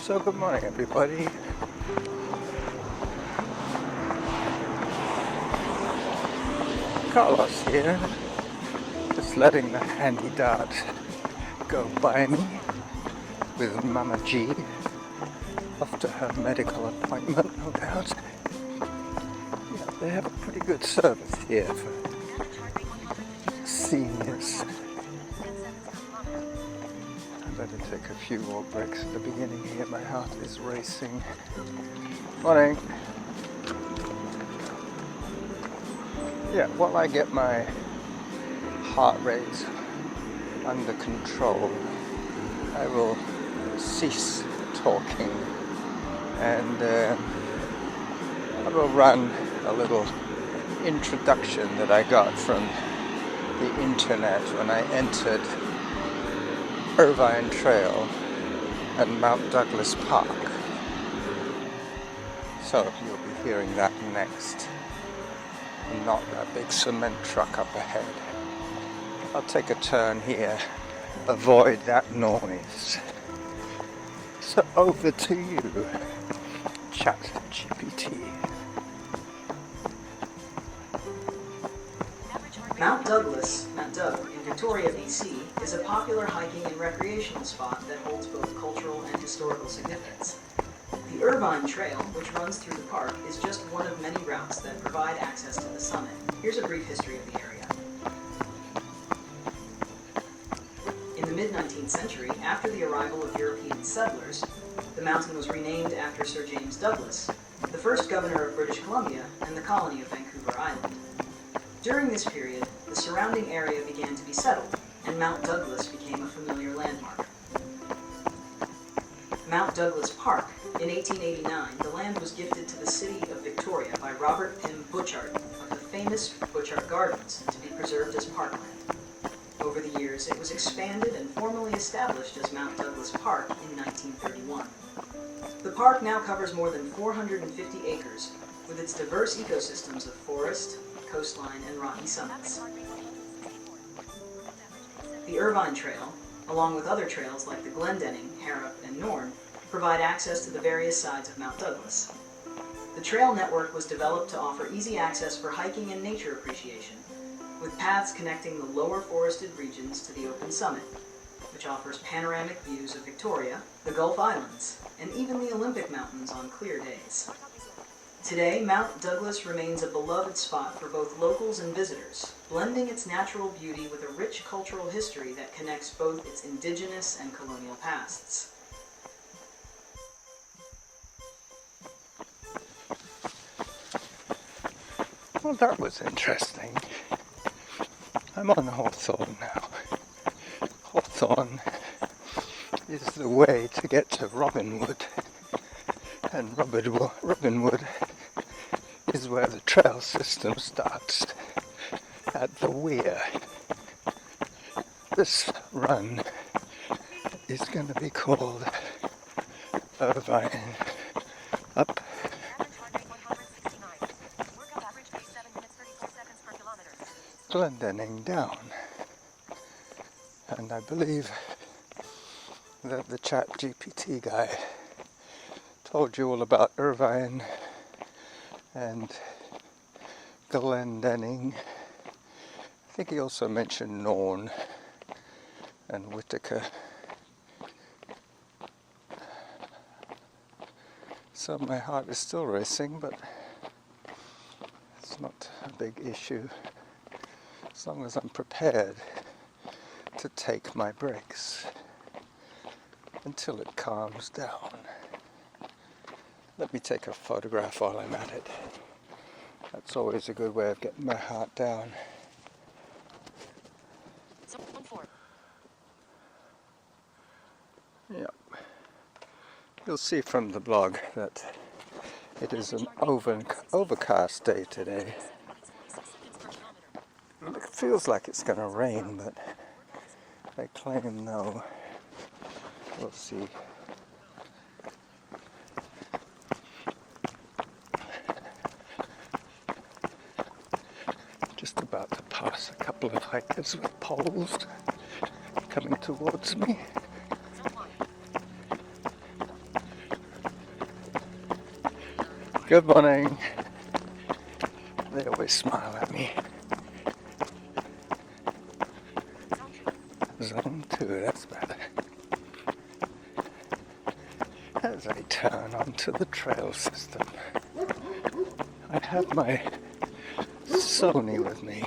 So good morning, everybody. Carlos here, just letting the handy dart go by me with Mama G off to her medical appointment, no doubt. Yeah, they have a pretty good service here for seniors. I better take a few more breaks at the beginning here. My heart is racing. Morning. Yeah, while I get my heart rate under control, I will cease talking and I will run a little introduction that I got from the internet when I entered Irvine Trail and Mount Douglas Park. So you'll be hearing that next. Not that big cement truck up ahead. I'll take a turn here, avoid that noise. So over to you, ChatGPT. Mount Douglas, Mount Doug, in Victoria, BC, is a popular hiking and recreational spot that holds both cultural and historical significance. The Irvine Trail, which runs through the park, is just one of many routes that provide access to the summit. Here's a brief history of the area. In the mid-19th century, after the arrival of European settlers, the mountain was renamed after Sir James Douglas, the first governor of British Columbia and the colony of Vancouver Island. During this period, the surrounding area began to be settled, and Mount Douglas became a familiar landmark. Mount Douglas Park. In 1889, the land was gifted to the city of Victoria by Robert Pym Butchart of the famous Butchart Gardens to be preserved as parkland. Over the years, it was expanded and formally established as Mount Douglas Park in 1931. The park now covers more than 450 acres, with its diverse ecosystems of forest, coastline, and rocky summits. The Irvine Trail, along with other trails like the Glendenning, Harrop, and Norn, provide access to the various sides of Mount Douglas. The trail network was developed to offer easy access for hiking and nature appreciation, with paths connecting the lower forested regions to the open summit, which offers panoramic views of Victoria, the Gulf Islands, and even the Olympic Mountains on clear days. Today, Mount Douglas remains a beloved spot for both locals and visitors, blending its natural beauty with a rich cultural history that connects both its indigenous and colonial pasts. Well, that was interesting. I'm on Hawthorne now. Hawthorne is the way to get to Robinwood, and Robinwood is where the trail system starts, at the weir. This run is going to be called Irvine up Glendenning down, and I believe that the ChatGPT guy told you all about Irvine and Glendenning. I think he also mentioned Norn and Whitaker. So my heart is still racing, but it's not a big issue as long as I'm prepared to take my breaks until it calms down. Let me take a photograph while I'm at it. That's always a good way of getting my heart down. Yep. You'll see from the blog that it is an overcast day today. It feels like it's going to rain, but they claim no. We'll see. Just about to pass a couple of hikers with poles coming towards me. Good morning. They always smile at me. Zone 2, that's better. As I turn onto the trail system, I have my Sony with me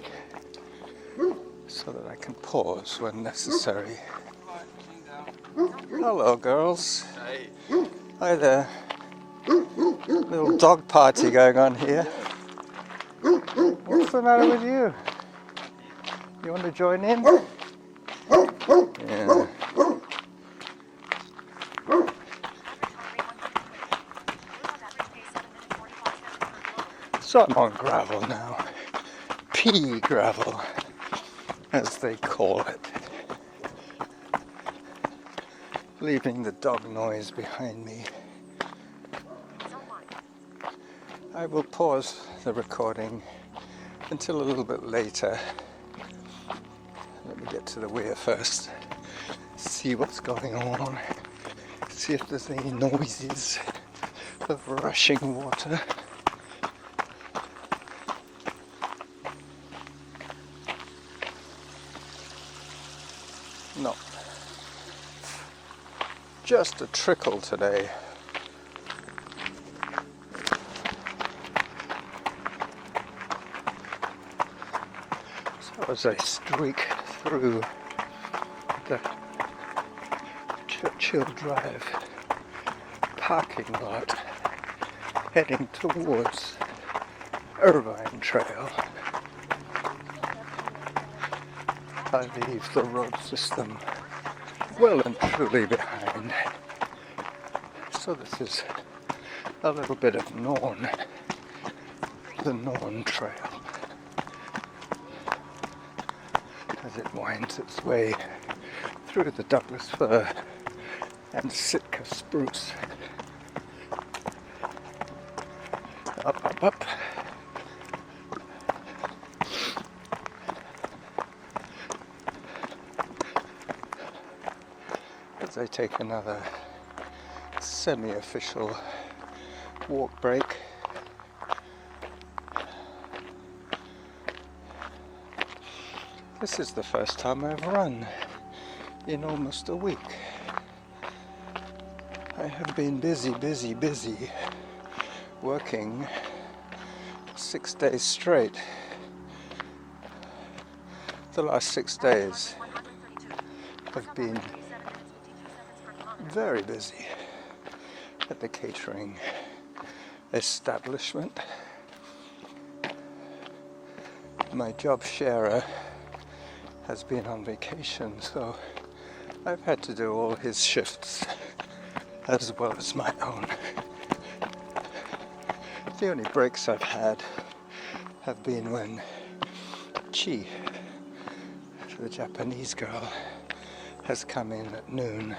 so that I can pause when necessary. Hello, girls. Hey. Hi there. Little dog party going on here. What's the matter with you? You want to join in? Yeah. So I'm on gravel now. Pea gravel, as they call it. Leaving the dog noise behind me. I will pause the recording until a little bit later. Let me get to the weir first. See what's going on. See if there's any noises of rushing water. No. Just a trickle today. So as I streak through the Churchill Drive parking lot heading towards Irvine Trail, I leave the road system well and truly behind. So this is a little bit of Norn, the Norn Trail, as it winds its way through the Douglas fir and Sitka spruce. Up, up, up. As I take another semi-official walk break. This is the first time I've run in almost a week. I have been busy working 6 days straight. The last 6 days have been very busy at the catering establishment. My job sharer has been on vacation, so I've had to do all his shifts as well as my own. The only breaks I've had have been when Chi, the Japanese girl, has come in at noon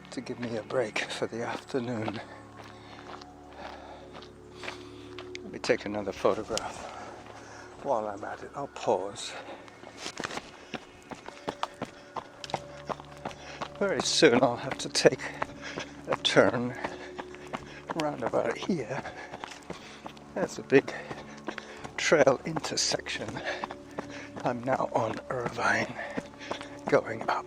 to give me a break for the afternoon. Let me take another photograph. While I'm at it, I'll pause. Very soon I'll have to take a turn round about here. There's a big trail intersection. I'm now on Irvine, going up.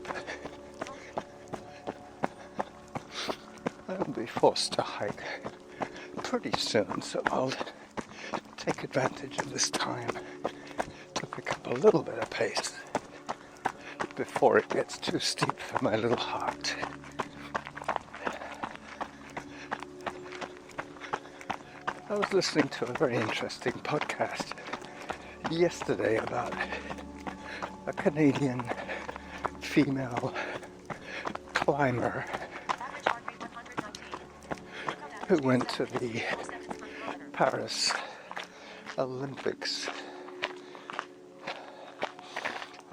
I'll be forced to hike pretty soon, so I'll take advantage of this time to pick up a little bit of pace before it gets too steep for my little heart. I was listening to a very interesting podcast yesterday about a Canadian female climber who went to the Paris Olympics.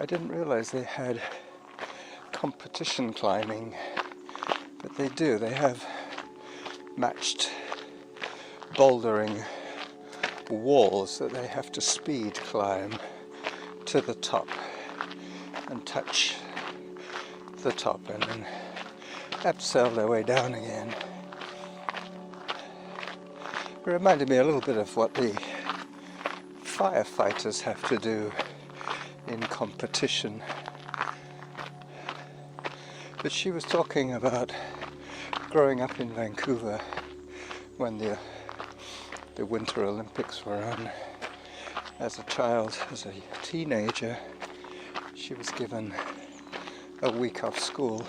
I didn't realize they had competition climbing, but they do. They have matched bouldering walls that they have to speed climb to the top and touch the top and then abseil their way down again. It reminded me a little bit of what the firefighters have to do in competition. But she was talking about growing up in Vancouver when the Winter Olympics were on. As a child, as a teenager, she was given a week off school.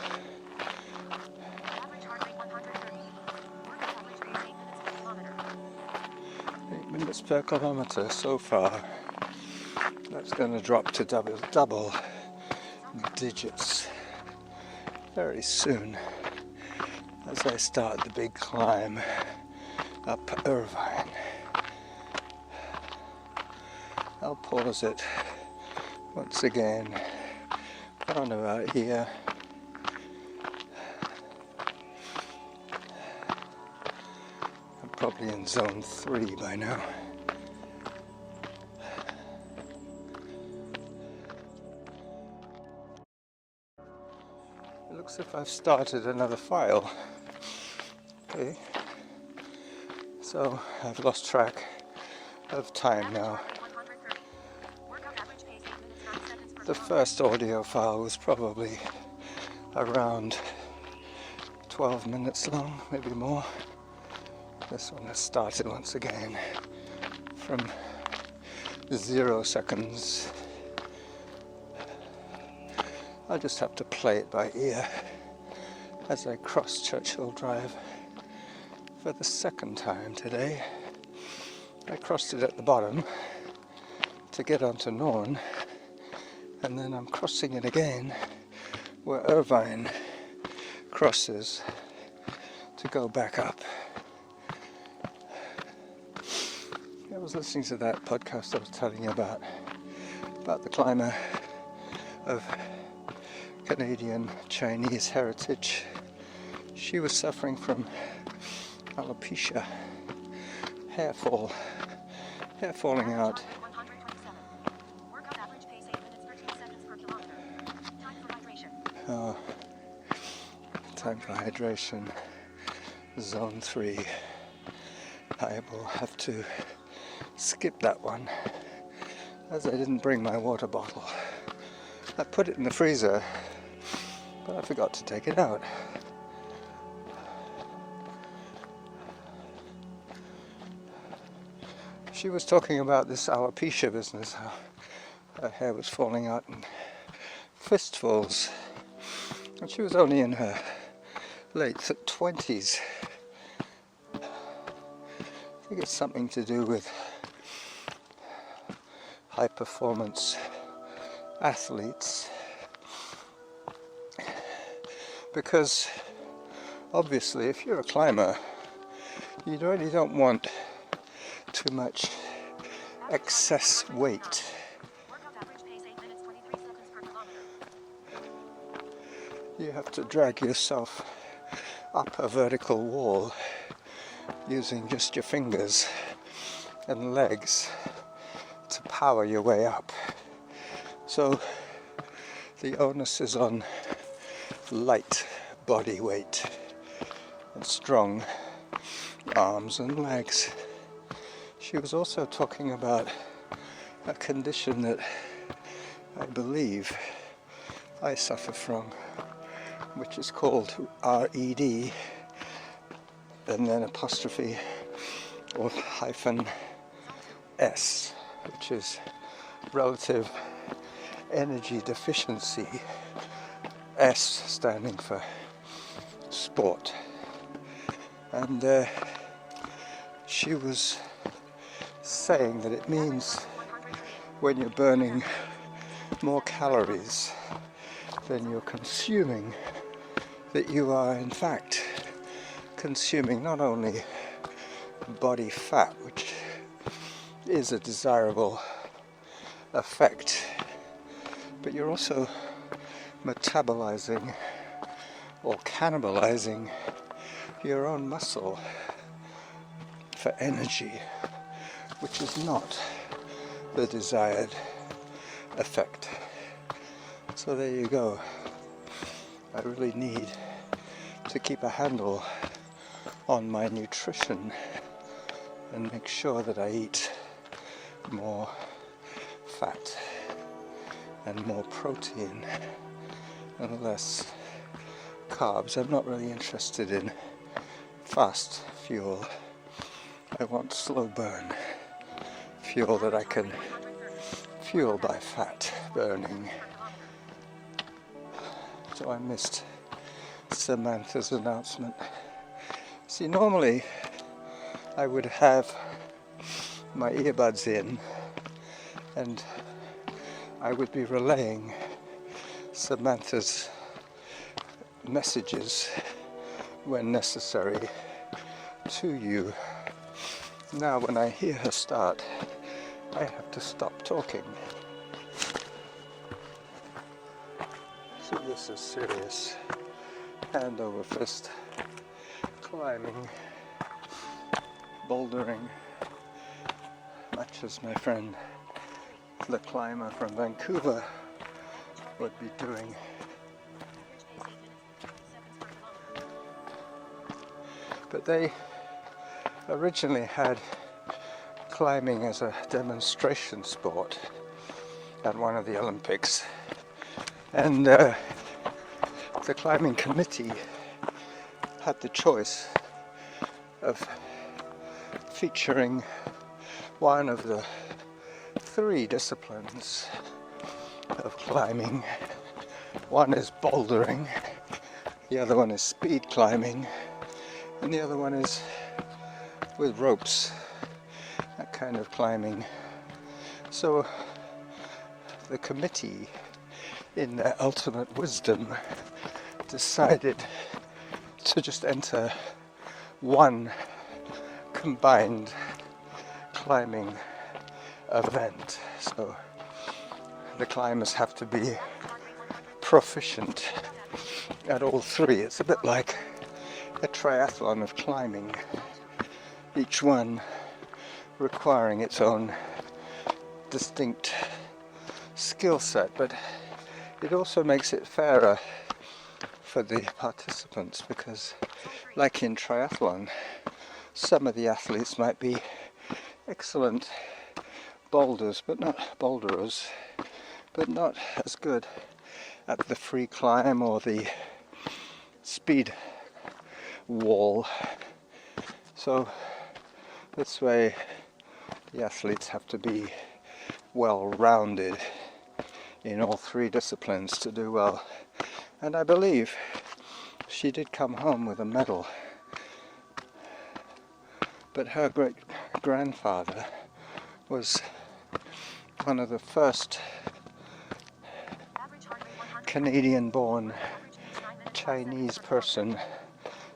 8 minutes per kilometre so far. That's going to drop to double digits very soon as I start the big climb up Irvine. I'll pause it once again on about here. I'm probably in zone 3 by now. It looks as if I've started another file. Okay, so I've lost track of time now. The first audio file was probably around 12 minutes long, maybe more. This one has started once again from 0 seconds. I'll just have to play it by ear as I cross Churchill Drive for the second time today. I crossed it at the bottom to get onto Norn, and then I'm crossing it again where Irvine crosses to go back up. I was listening to that podcast I was telling you about the climber of Canadian Chinese heritage. She was suffering from alopecia, hair falling out. Time for hydration, zone 3. I will have to skip that one as I didn't bring my water bottle. I put it in the freezer, but I forgot to take it out. She was talking about this alopecia business, how her hair was falling out in fistfuls, and she was only in her late 20s. I think it's something to do with high performance athletes, because obviously if you're a climber you really don't want too much excess weight. You have to drag yourself up a vertical wall using just your fingers and legs to power your way up. So the onus is on light body weight and strong arms and legs. She was also talking about a condition that I believe I suffer from, which is called RED, and then apostrophe or hyphen S, which is relative energy deficiency, S standing for sport. And she was saying that it means when you're burning more calories than you're consuming, that you are in fact consuming not only body fat, which is a desirable effect, but you're also metabolizing or cannibalizing your own muscle for energy, which is not the desired effect. So there you go. I really need to keep a handle on my nutrition and make sure that I eat more fat and more protein and less carbs. I'm not really interested in fast fuel. I want slow burn fuel that I can fuel by fat burning. So I missed Samantha's announcement. See, normally I would have my earbuds in and I would be relaying Samantha's messages when necessary to you. Now when I hear her start, I have to stop talking. So this is serious hand over fist climbing, bouldering, much as my friend the climber from Vancouver would be doing. But they originally had climbing as a demonstration sport at one of the Olympics, and the climbing committee had the choice of featuring one of the 3 disciplines of climbing. One is bouldering, the other one is speed climbing, and the other one is with ropes, that kind of climbing. So the committee, in their ultimate wisdom, decided to just enter one combined climbing event. So the climbers have to be proficient at all 3. It's a bit like a triathlon of climbing, each one requiring its own distinct skill set, but it also makes it fairer for the participants, because like in triathlon, some of the athletes might be excellent boulderers, but not as good at the free climb or the speed wall. So this way the athletes have to be well-rounded in all 3 disciplines to do well. And I believe she did come home with a medal, but her great-grandfather was one of the first Canadian-born Chinese person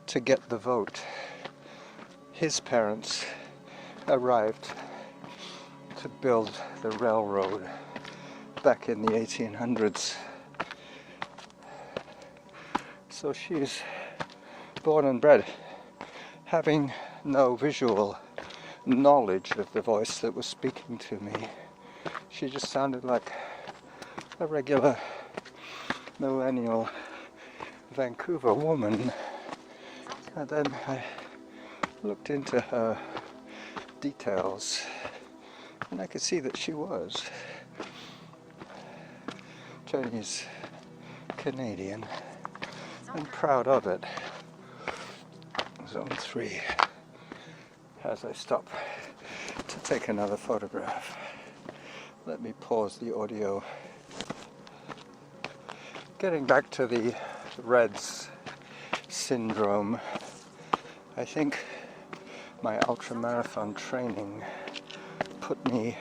to get the vote. His parents arrived to build the railroad back in the 1800s. So she's born and bred, having no visual knowledge of the voice that was speaking to me. She just sounded like a regular millennial Vancouver woman. And then I looked into her details, and I could see that she was Chinese Canadian, and proud of it. Zone 3. As I stop to take another photograph, let me pause the audio. Getting back to the Reds syndrome, I think my ultramarathon training put me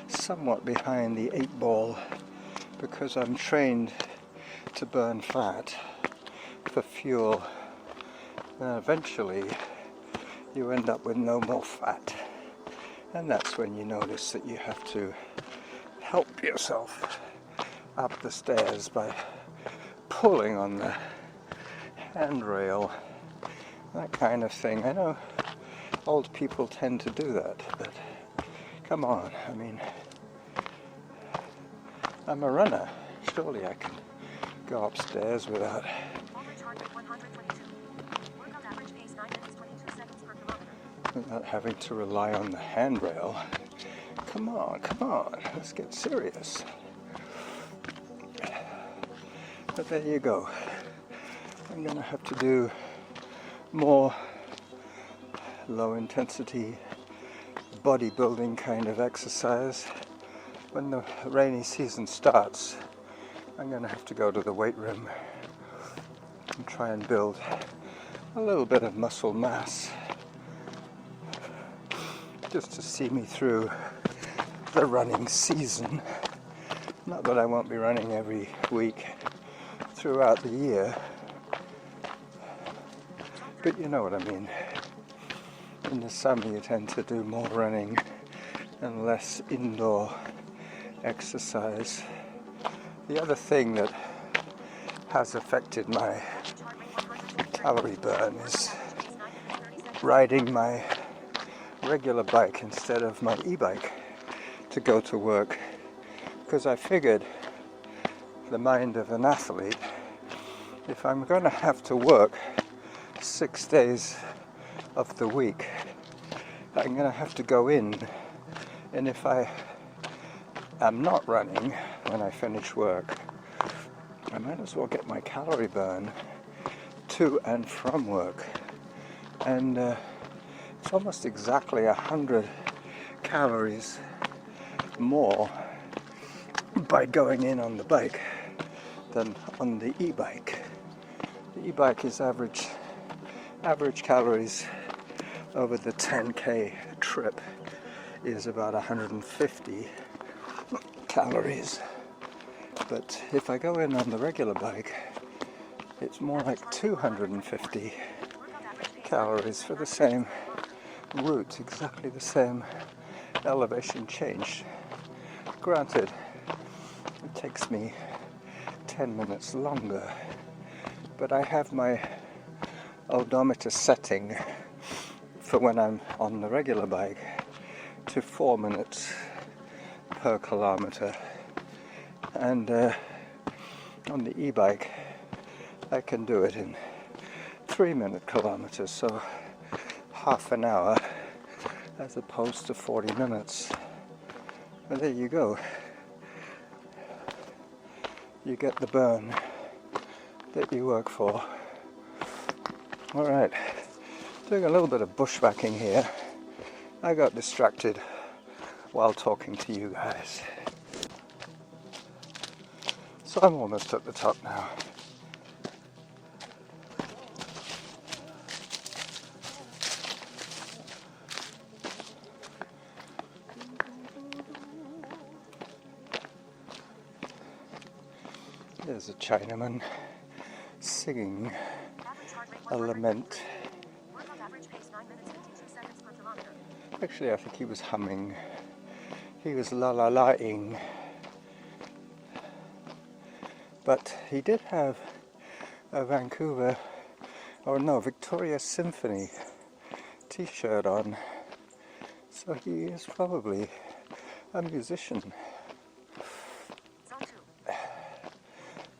somewhat behind the 8 ball, because I'm trained to burn fat for fuel, and eventually you end up with no more fat, and that's when you notice that you have to help yourself up the stairs by pulling on the handrail, that kind of thing. I know old people tend to do that, but come on, I mean, I'm a runner. Surely I can go upstairs without without having to rely on the handrail. Come on, let's get serious. But there you go. I'm going to have to do more low intensity bodybuilding kind of exercise. When the rainy season starts, I'm going to have to go to the weight room and try and build a little bit of muscle mass just to see me through the running season. Not that I won't be running every week throughout the year, but you know what I mean. In the summer you tend to do more running and less indoor exercise. The other thing that has affected my calorie burn is riding my regular bike instead of my e-bike to go to work, because I figured, the mind of an athlete, if I'm going to have to work 6 days of the week, I'm going to have to go in, and if I am not running when I finish work, I might as well get my calorie burn to and from work. And it's almost exactly 100 calories more by going in on the bike than on the e-bike. The e-bike is average calories over the 10k trip is about 150 calories. But if I go in on the regular bike, it's more like 250 calories for the same route, exactly the same elevation change. Granted, it takes me 10 minutes longer, but I have my odometer setting for when I'm on the regular bike to 4 minutes per kilometer, and on the e-bike I can do it in 3-minute kilometers, so half an hour as opposed to 40 minutes. And there you go. You get the burn that you work for. Alright, doing a little bit of bushwhacking here. I got distracted while talking to you guys. So I'm almost at the top now. There's a Chinaman singing a lament. Actually, I think he was humming. He was la-la-la-ing. But he did have a Victoria Symphony t-shirt on. So he is probably a musician.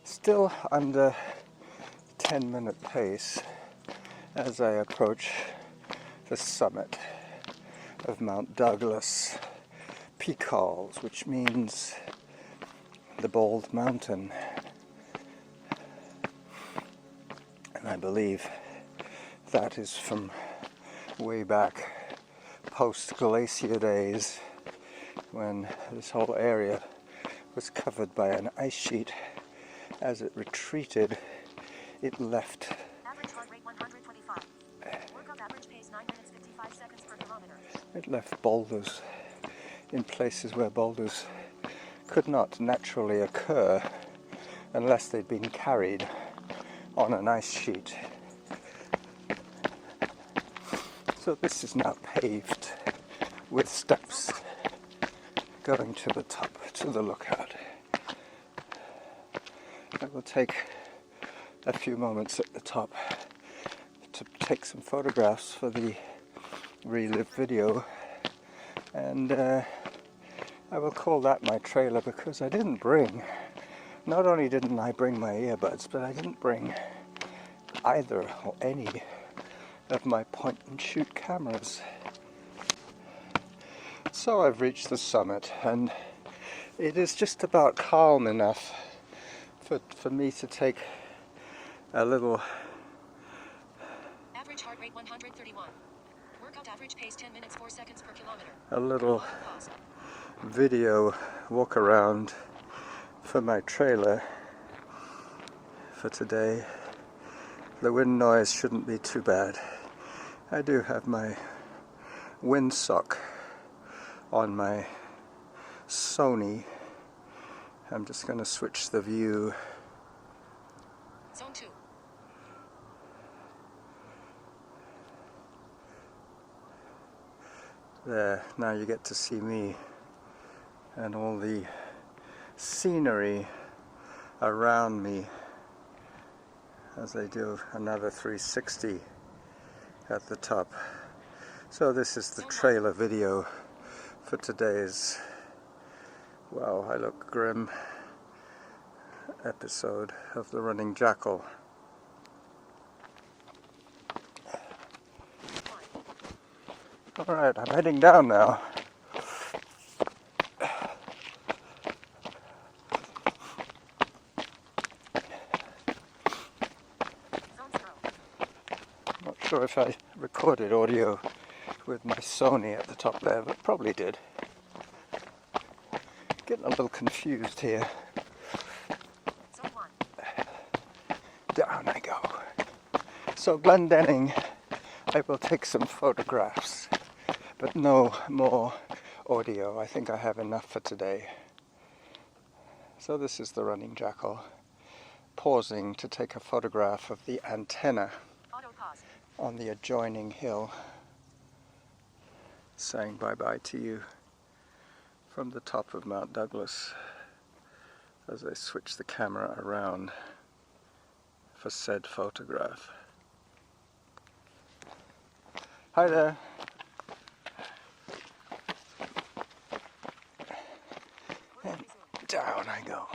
Still under 10-minute pace as I approach the summit of Mount Douglas Peak, which means the Bald Mountain. And I believe that is from way back post-glacier days, when this whole area was covered by an ice sheet. As it retreated, it left average heart rate 125. Workout average pace 9 minutes 55 seconds per kilometer. It left boulders in places where boulders could not naturally occur unless they'd been carried on an ice sheet. So this is now paved with steps going to the top, to the lookout. I will take a few moments at the top to take some photographs for the Relive video, and I will call that my trailer, because not only didn't I bring my earbuds, but I didn't bring either or any of my point and shoot cameras. So I've reached the summit, and it is just about calm enough for me to take a little average heart rate 131. Workout average pace 10 minutes 4 seconds per kilometer. a little video walk around for my trailer for today. The wind noise shouldn't be too bad. I do have my windsock on my Sony. I'm just going to switch the view. Zone 2. There, now you get to see me and all the scenery around me as I do another 360 at the top. So this is the trailer video for today's, wow, I look grim, episode of The Running Jackal. Alright, I'm heading down now. Not sure if I recorded audio with my Sony at the top there, but probably did. Getting a little confused here. Down I go. So Glendenning, I will take some photographs, but no more audio. I think I have enough for today. So this is the Running Jackal, pausing to take a photograph of the antenna on the adjoining hill, saying bye-bye to you from the top of Mount Douglas as I switch the camera around for said photograph. Hi there. And down I go.